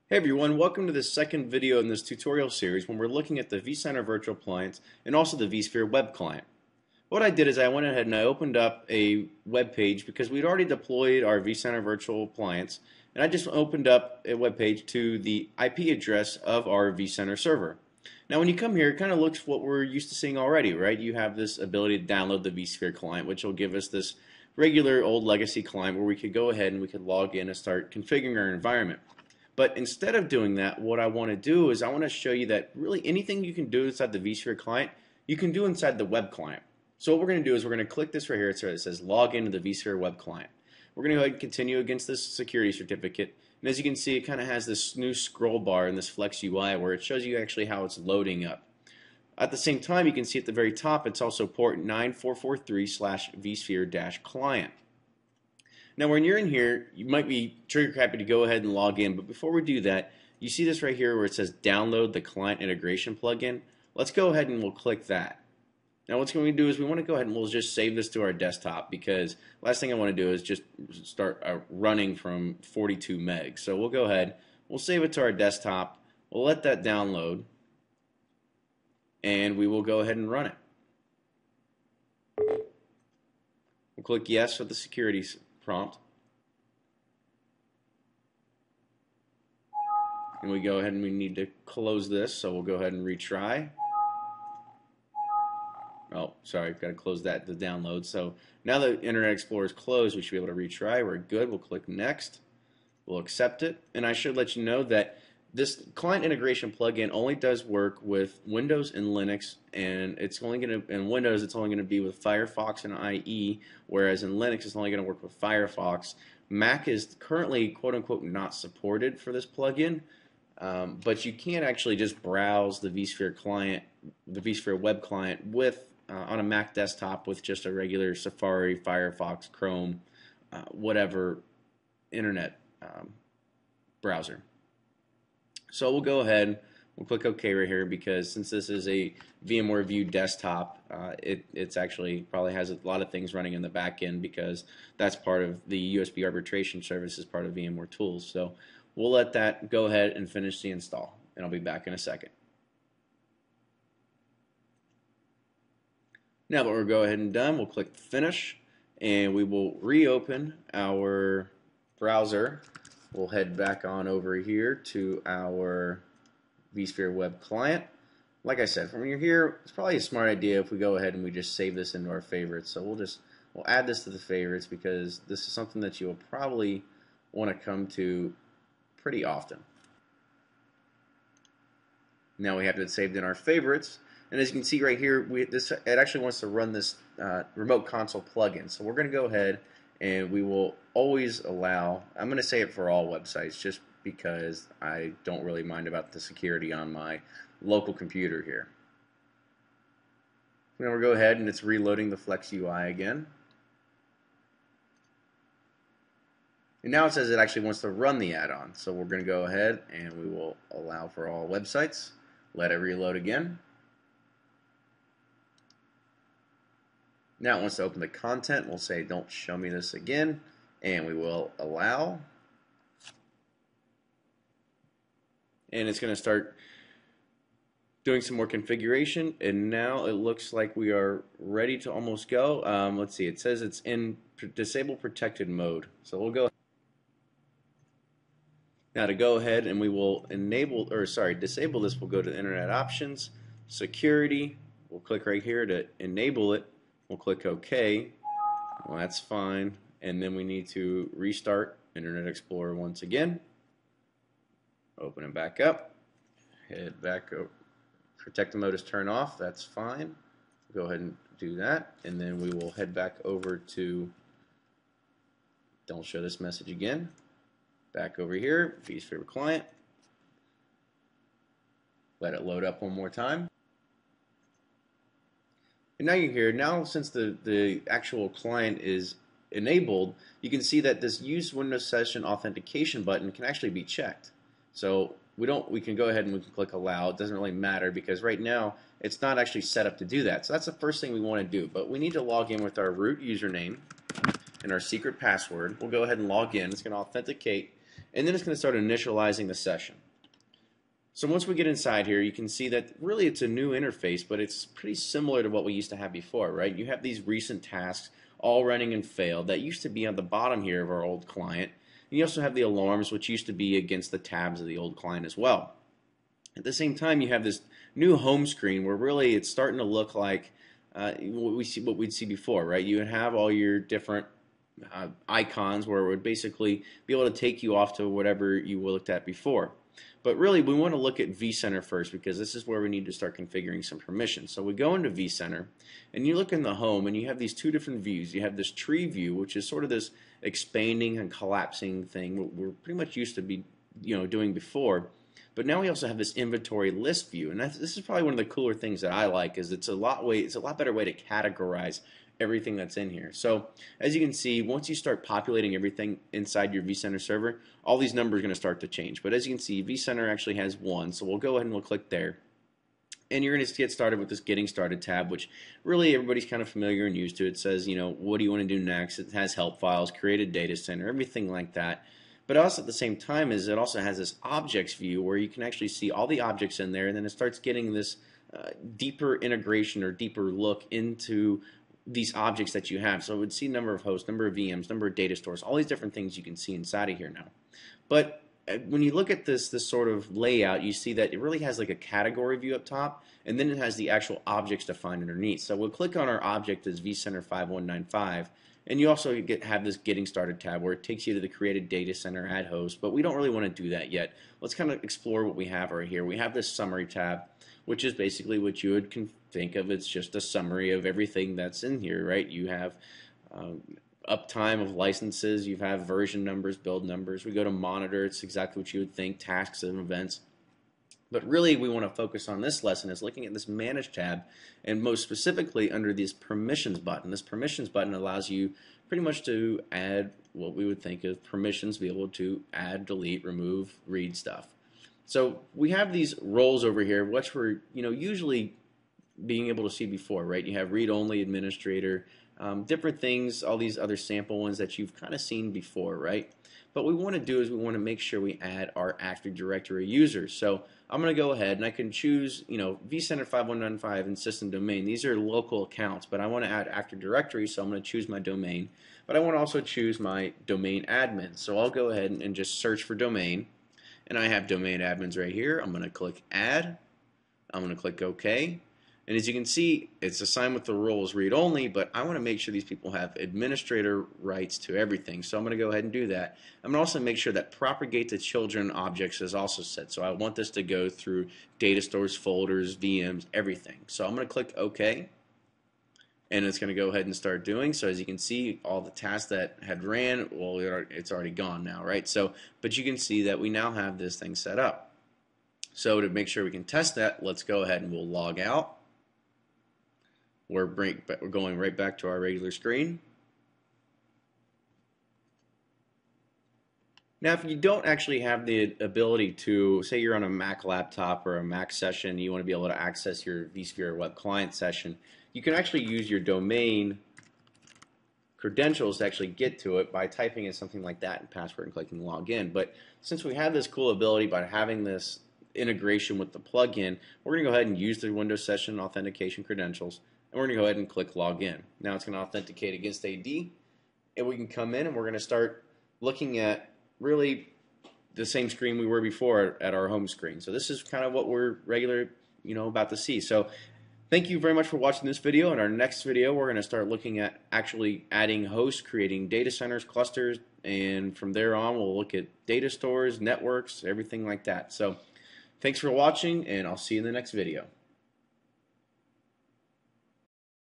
Hey everyone, welcome to the second video in this tutorial series when we're looking at the vCenter Virtual Appliance and also the vSphere web client. What I did is I went ahead and I opened up a web page because we'd already deployed our vCenter Virtual Appliance, and I just opened up a web page to the IP address of our vCenter server. Now when you come here, it kind of looks what we're used to seeing already, right? You have this ability to download the vSphere client, which will give us this regular old legacy client where we could go ahead and we could log in and start configuring our environment. But instead of doing that, what I want to do is I want to show you that really anything you can do inside the vSphere client, you can do inside the web client. So what we're going to do is we're going to click this right here. It says log into the vSphere web client. We're going to go ahead and continue against this security certificate. And as you can see, it kind of has this new scroll bar in this Flex UI where it shows you actually how it's loading up. At the same time, you can see at the very top, it's also port 9443/vSphere-client. Now when you're in here, you might be trigger happy to go ahead and log in, but before we do that, you see this right here where it says download the client integration plugin. Let's go ahead and we'll click that. Now what's going to do is we want to go ahead and we'll just save this to our desktop, because last thing I want to do is just start running from 42 megs. So we'll go ahead, we'll save it to our desktop, we'll let that download, and we will go ahead and run it. We'll click yes with the security prompt, and we go ahead and we need to close this, so we'll go ahead and retry. Oh, sorry, I've got to close that, the download. So now that Internet Explorer is closed, we should be able to retry. We're good. We'll click next. We'll accept it, and I should let you know that this client integration plugin only does work with Windows and Linux, and it's only going to, in Windows it's only going to be with Firefox and IE, whereas in Linux it's only going to work with Firefox. Mac is currently quote-unquote not supported for this plugin, but you can actually just browse the vSphere client, the vSphere web client with on a Mac desktop with just a regular Safari, Firefox, Chrome, whatever internet browser. So we'll go ahead, we'll click OK right here, because since this is a VMware View desktop, it's actually probably has a lot of things running in the back end, because that's part of the USB arbitration service as part of VMware Tools. So we'll let that go ahead and finish the install, and I'll be back in a second. Now that we're go ahead and done, we'll click Finish, and we will reopen our browser. We'll head back on over here to our vSphere web client. Like I said, from when you're here, it's probably a smart idea if we go ahead and we just save this into our favorites. So we'll add this to the favorites, because this is something that you'll probably want to come to pretty often. Now we have it saved in our favorites, and as you can see right here, it actually wants to run this remote console plugin. So we're going to go ahead and we will always allow, I'm going to say it for all websites just because I don't really mind about the security on my local computer here. Now we'll go ahead and it's reloading the Flex UI again. And now it says it actually wants to run the add-on. So we're going to go ahead and we will allow for all websites. Let it reload again. Now it wants to open the content. We'll say don't show me this again, and we will allow. And it's going to start doing some more configuration, and now it looks like we are ready to almost go. Let's see, it says it's in disable protected mode. So we'll go. Now to go ahead and we will disable this, we'll go to Internet Options, Security. We'll click right here to enable it. We'll click OK. Well, that's fine. And then we need to restart Internet Explorer once again. Open it back up. Head back over. Protected mode is turned off. That's fine. Go ahead and do that. And then we will head back over to, don't show this message again. Back over here, vSphere client. Let it load up one more time. And now you're here. Now since the actual client is enabled, you can see that this Use Windows Session Authentication button can actually be checked. So we can go ahead and we can click Allow. It doesn't really matter, because right now it's not actually set up to do that. So that's the first thing we want to do. But we need to log in with our root username and our secret password. We'll go ahead and log in. It's going to authenticate. and then it's going to start initializing the session. So once we get inside here, you can see that really it's a new interface, but it's pretty similar to what we used to have before, right? You have these recent tasks all running and failed that used to be on the bottom here of our old client. And you also have the alarms, which used to be against the tabs of the old client as well. At the same time, you have this new home screen where really it's starting to look like what we'd see before, right? You would have all your different icons where it would basically be able to take you off to whatever you looked at before. But really, we want to look at vCenter first because this is where we need to start configuring some permissions. So we go into vCenter, and you look in the home, and you have these two different views. You have this tree view, which is sort of this expanding and collapsing thing we're pretty much used to be doing before. But now we also have this inventory list view, and this is probably one of the cooler things that I like. Is it's a lot better way to categorize everything that's in here. So as you can see, once you start populating everything inside your vCenter server, all these numbers are going to start to change. But as you can see, vCenter actually has 1, so we'll go ahead and we'll click there. And you're going to get started with this Getting Started tab, which really everybody's kind of familiar and used to. It says, what do you want to do next? It has help files, create a data center, everything like that. But also at the same time is it also has this objects view where you can actually see all the objects in there, and then it starts getting this deeper integration or deeper look into these objects that you have. So it would see number of hosts, number of VMs, number of data stores, all these different things you can see inside of here now. But when you look at this sort of layout, you see that it really has like a category view up top, and then it has the actual objects defined underneath. So we'll click on our object as vCenter 5195, and you also have this Getting Started tab where it takes you to the created data center, add host, but we don't really want to do that yet. Let's kind of explore what we have right here. We have this summary tab, which is basically what you would think of. It's just a summary of everything that's in here, right? You have uptime of licenses, you have version numbers, build numbers. We go to monitor, it's exactly what you would think, tasks and events. But really we want to focus on this lesson is looking at this Manage tab, and most specifically under this Permissions button. This Permissions button allows you pretty much to add what we would think of permissions, be able to add, delete, remove, read stuff. So we have these roles over here, which we're usually being able to see before, right? You have read-only, administrator, different things, all these other sample ones that you've kind of seen before, right? But what we want to do is we want to make sure we add our Active Directory users. So I'm going to go ahead and I can choose, vCenter 5195 and system domain. These are local accounts, but I want to add Active Directory, so I'm going to choose my domain. But I want to also choose my domain admin. So I'll go ahead and just search for domain. And I have domain admins right here. I'm going to click Add. I'm going to click OK. And as you can see, it's assigned with the roles read only, but I want to make sure these people have administrator rights to everything. So I'm going to go ahead and do that. I'm going to also make sure that propagate to children objects is also set. So I want this to go through data stores, folders, VMs, everything. So I'm going to click OK. And it's going to go ahead and start doing. So as you can see, all the tasks that had ran, well, it's already gone now, right? So, but you can see that we now have this thing set up. So to make sure we can test that, let's go ahead and we'll log out. We're going right back to our regular screen. Now, if you don't actually have the ability to, say you're on a Mac laptop or a Mac session, you want to be able to access your vSphere web client session, you can actually use your domain credentials to actually get to it by typing in something like that and password and clicking login. But since we have this cool ability by having this integration with the plugin, we're going to go ahead and use the Windows session authentication credentials, and we're going to go ahead and click login. Now it's going to authenticate against AD, and we can come in and we're going to start looking at really the same screen we were before at our home screen. So this is kind of what we're about to see. So thank you very much for watching this video. In our next video, we're going to start looking at actually adding hosts, creating data centers, clusters, and from there on, we'll look at data stores, networks, everything like that. So thanks for watching, and I'll see you in the next video.